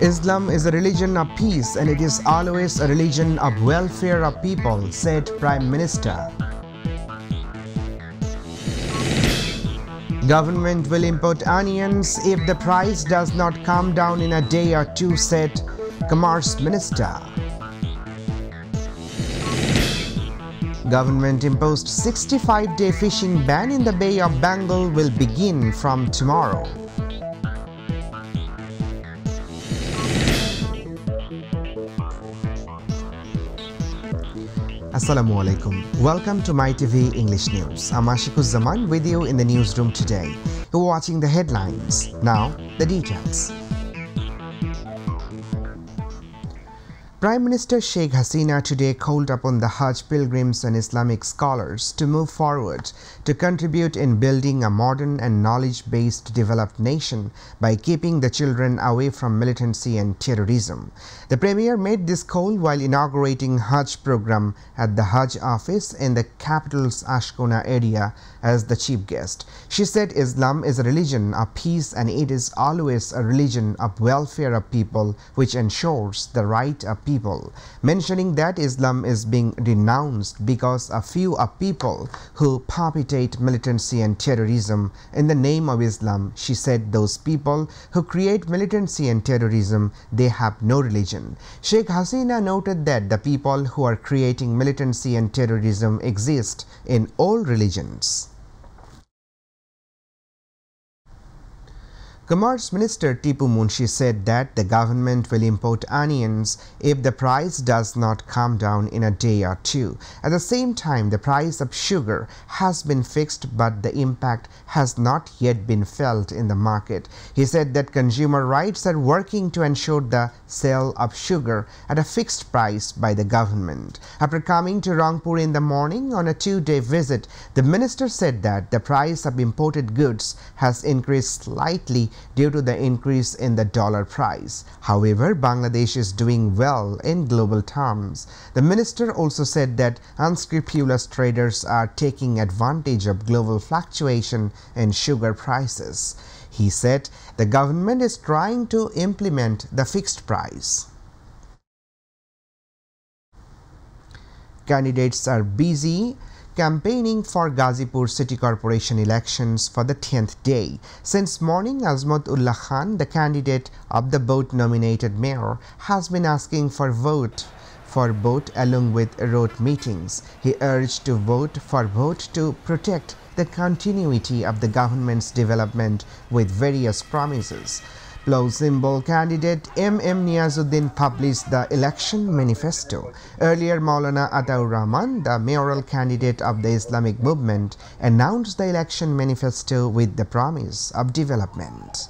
Islam is a religion of peace and it is always a religion of welfare of people, said Prime Minister. Government will import onions if the price does not come down in a day or two, said Commerce Minister. Government imposed 65-day fishing ban in the Bay of Bengal will begin from tomorrow. Assalamu alaikum. Welcome to Mytv English News. I'm Ashikuzaman with you in the newsroom today. You're watching the headlines. Now, the details. Prime Minister Sheikh Hasina today called upon the Hajj pilgrims and Islamic scholars to move forward to contribute in building a modern and knowledge-based developed nation by keeping the children away from militancy and terrorism. The Premier made this call while inaugurating Hajj program at the Hajj office in the capital's Ashkona area as the chief guest. She said Islam is a religion of peace and it is always a religion of welfare of people which ensures the right of people, mentioning that Islam is being denounced because a few of people who perpetrate militancy and terrorism in the name of Islam. She said those people who create militancy and terrorism, they have no religion. Sheikh Hasina noted that the people who are creating militancy and terrorism exist in all religions. Commerce Minister Tipu Munshi said that the government will import onions if the price does not come down in a day or two. At the same time, the price of sugar has been fixed, but the impact has not yet been felt in the market. He said that consumer rights are working to ensure the sale of sugar at a fixed price by the government. After coming to Rangpur in the morning on a two-day visit, the minister said that the price of imported goods has increased slightly due to the increase in the dollar price. However, Bangladesh is doing well in global terms. The minister also said that unscrupulous traders are taking advantage of global fluctuation in sugar prices. He said the government is trying to implement the fixed price. Candidates are busy campaigning for Ghazipur City Corporation elections for the 10th day. Since morning, Azmat Ullah Khan, the candidate of the both-nominated mayor, has been asking for vote along with road meetings. He urged to vote to protect the continuity of the government's development with various promises. Plausible candidate M.M. Niazuddin published the election manifesto. Earlier, Maulana Ataur Rahman, the mayoral candidate of the Islamic movement, announced the election manifesto with the promise of development.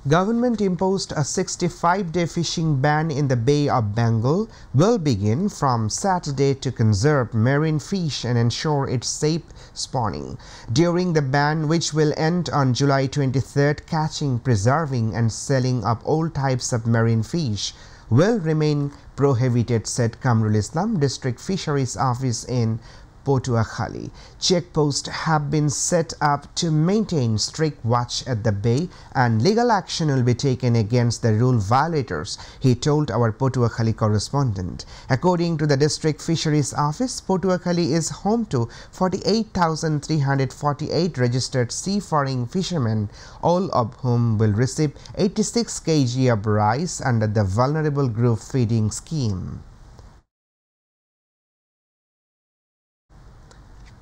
Government imposed a 65-day fishing ban in the Bay of Bengal will begin from Saturday to conserve marine fish and ensure its safe spawning. During the ban, which will end on July 23rd, catching, preserving and selling of all types of marine fish will remain prohibited, said Kamrul Islam District Fisheries Office in Potuakhali. Checkposts have been set up to maintain strict watch at the bay and legal action will be taken against the rule violators, he told our Potuakhali correspondent. According to the District Fisheries Office, Potuakhali is home to 48,348 registered seafaring fishermen, all of whom will receive 86 kg of rice under the Vulnerable Group Feeding Scheme.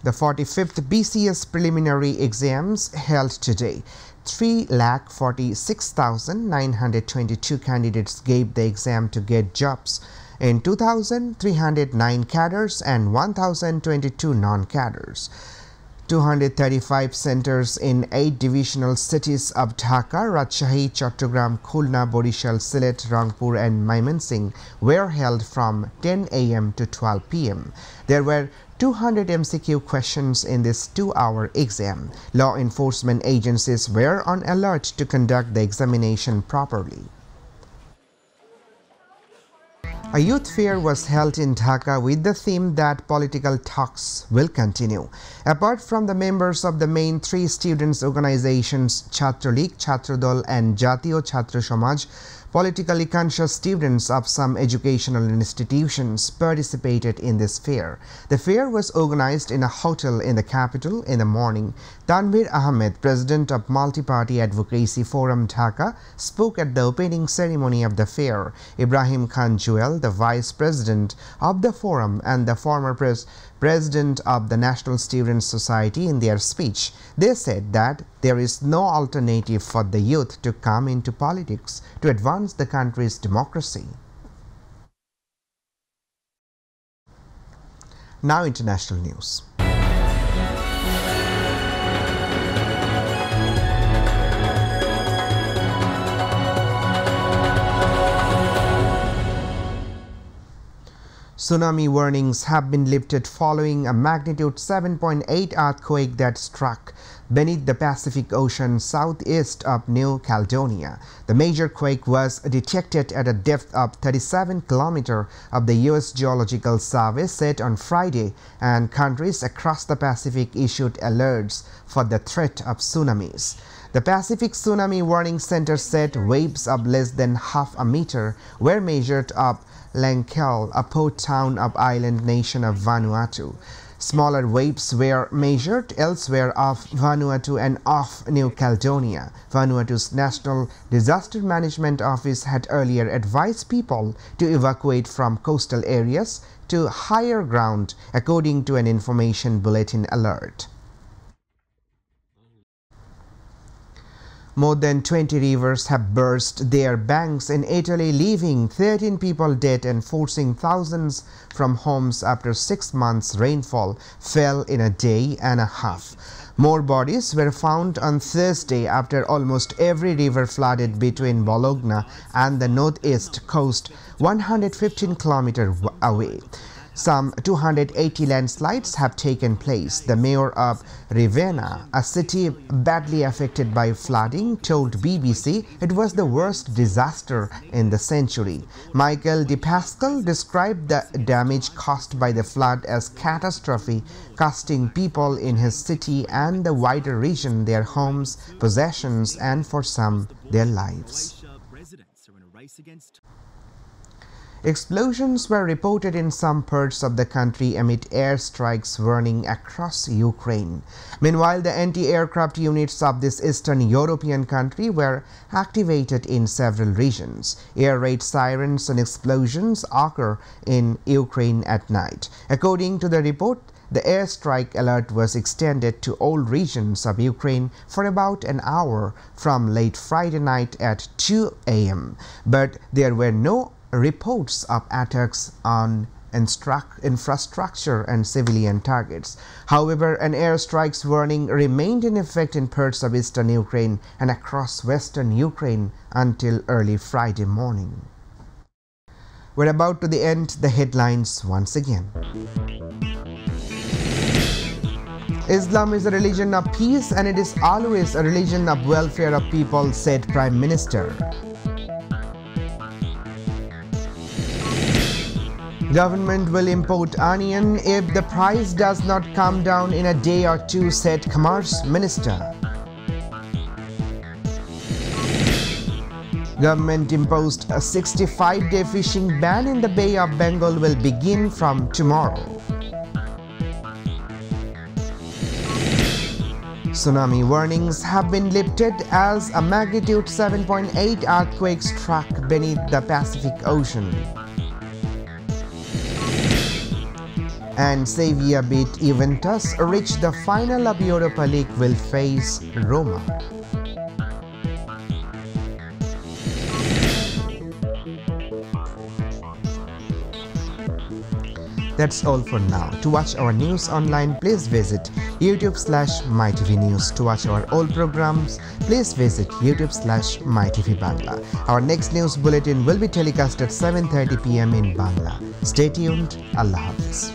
The 45th BCS preliminary exams held today. 3,46,922 candidates gave the exam to get jobs in 2,309 cadres and 1,022 non-cadres. 235 centers in 8 divisional cities of Dhaka, Rajshahi, Chattogram, Khulna, Borishal, Sylhet, Rangpur and Mymensingh were held from 10 a.m. to 12 p.m. There were 200 MCQ questions in this 2-hour exam. Law enforcement agencies were on alert to conduct the examination properly. A youth fair was held in Dhaka with the theme that political talks will continue. Apart from the members of the main three students' organizations, Chhatra League, Chhatra Dol and Jatiyo Chhatra Samaj, politically conscious students of some educational institutions participated in this fair. The fair was organized in a hotel in the capital in the morning. Tanvir Ahmed, president of Multi-Party Advocacy Forum Dhaka, spoke at the opening ceremony of the fair. Ibrahim Khan Jewel, the vice president of the forum and the former president of the National Students' Society, in their speech, they said that there is no alternative for the youth to come into politics to advance the country's democracy. Now international news. Tsunami warnings have been lifted following a magnitude 7.8 earthquake that struck beneath the Pacific Ocean southeast of New Caledonia. The major quake was detected at a depth of 37 km of the U.S. Geological Survey said on Friday, and countries across the Pacific issued alerts for the threat of tsunamis. The Pacific Tsunami Warning Center said waves of less than half a meter were measured up Langkawi, a port town of island nation of Vanuatu. Smaller waves were measured elsewhere off Vanuatu and off New Caledonia. Vanuatu's National Disaster Management Office had earlier advised people to evacuate from coastal areas to higher ground, according to an information bulletin alert. More than 20 rivers have burst their banks in Italy, leaving 13 people dead and forcing thousands from homes after 6 months' rainfall fell in a day and a half. More bodies were found on Thursday after almost every river flooded between Bologna and the northeast coast, 115 kilometers away. Some 280 landslides have taken place. The mayor of Ravenna, a city badly affected by flooding, told BBC it was the worst disaster in the century. Michael De Pascal described the damage caused by the flood as catastrophe, costing people in his city and the wider region their homes, possessions, and for some, their lives. Explosions were reported in some parts of the country amid airstrikes warning across Ukraine. Meanwhile, the anti-aircraft units of this Eastern European country were activated in several regions. Air raid sirens and explosions occur in Ukraine at night. According to the report, the airstrike alert was extended to all regions of Ukraine for about an hour from late Friday night at 2 a.m. But there were no reports of attacks on infrastructure and civilian targets. However, an airstrikes warning remained in effect in parts of eastern Ukraine and across western Ukraine until early Friday morning. We're about to the end the headlines once again. Islam is a religion of peace and it is always a religion of welfare of people, said Prime Minister. Government will import onion if the price does not come down in a day or two, said Commerce Minister. Government imposed a 65-day fishing ban in the Bay of Bengal will begin from tomorrow. Tsunami warnings have been lifted as a magnitude 7.8 earthquake struck beneath the Pacific Ocean. And Sevilla beat Juventus, reach the final of Europa League, will face Roma. That's all for now. To watch our news online, please visit YouTube/MyTV News. To watch our old programs, please visit YouTube/MyTV Bangla. Our next news bulletin will be telecast at 7:30 p.m. in Bangla. Stay tuned. Allah Hafiz.